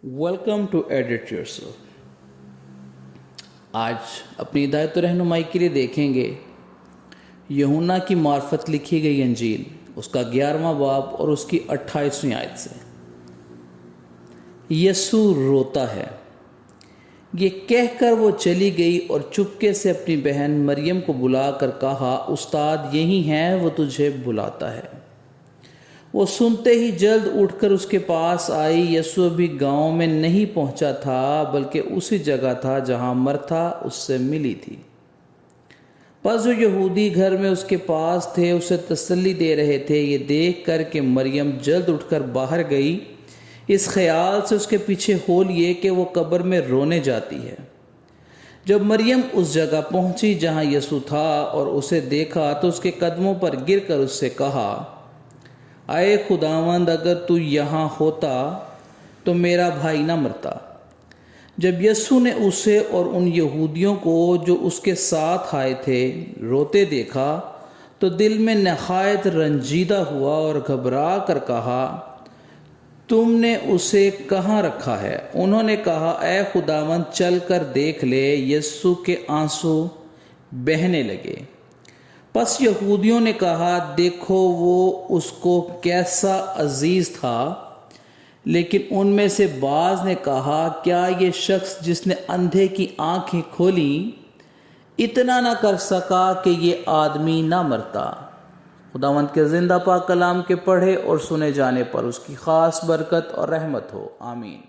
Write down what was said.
Welcome to edit yourself. आज अपनी हिदायत और रहनुमाई के लिए देखेंगे यूहन्ना की मार्फत लिखी गई अंजील, उसका 11वां बाब और उसकी 28वीं आयत से। यीशु रोता है, ये कहकर वो चली गई और चुपके से अपनी बहन मरियम को बुलाकर कहा, उस्ताद यही है, वो तुझे बुलाता है। वो सुनते ही जल्द उठकर उसके पास आई। यीशु अभी गांव में नहीं पहुंचा था, बल्कि उसी जगह था जहां मरथा उससे मिली थी। बस जो यहूदी घर में उसके पास थे उसे तसल्ली दे रहे थे। ये देख कर कि मरियम जल्द उठकर बाहर गई, इस ख्याल से उसके पीछे हो लिए कि वो कब्र में रोने जाती है। जब मरियम उस जगह पहुंची जहां यीशु था और उसे देखा तो उसके कदमों पर गिरकर उससे कहा, आए खुदावंद, अगर तू यहाँ होता तो मेरा भाई ना मरता। जब यीशु ने उसे और उन यहूदियों को जो उसके साथ आए थे रोते देखा तो दिल में नहायत रंजीदा हुआ और घबरा कर कहा, तुमने उसे कहाँ रखा है? उन्होंने कहा, ऐ खुदावंद, चल कर देख ले। यीशु के आंसू बहने लगे। बस यहूदियों ने कहा, देखो वो उसको कैसा अजीज था। लेकिन उनमें से बाज ने कहा, क्या ये शख्स जिसने अंधे की आंखें खोली इतना ना कर सका कि ये आदमी ना मरता? खुदावंद के जिंदा पाक कलाम के पढ़े और सुने जाने पर उसकी खास बरकत और रहमत हो। आमीन।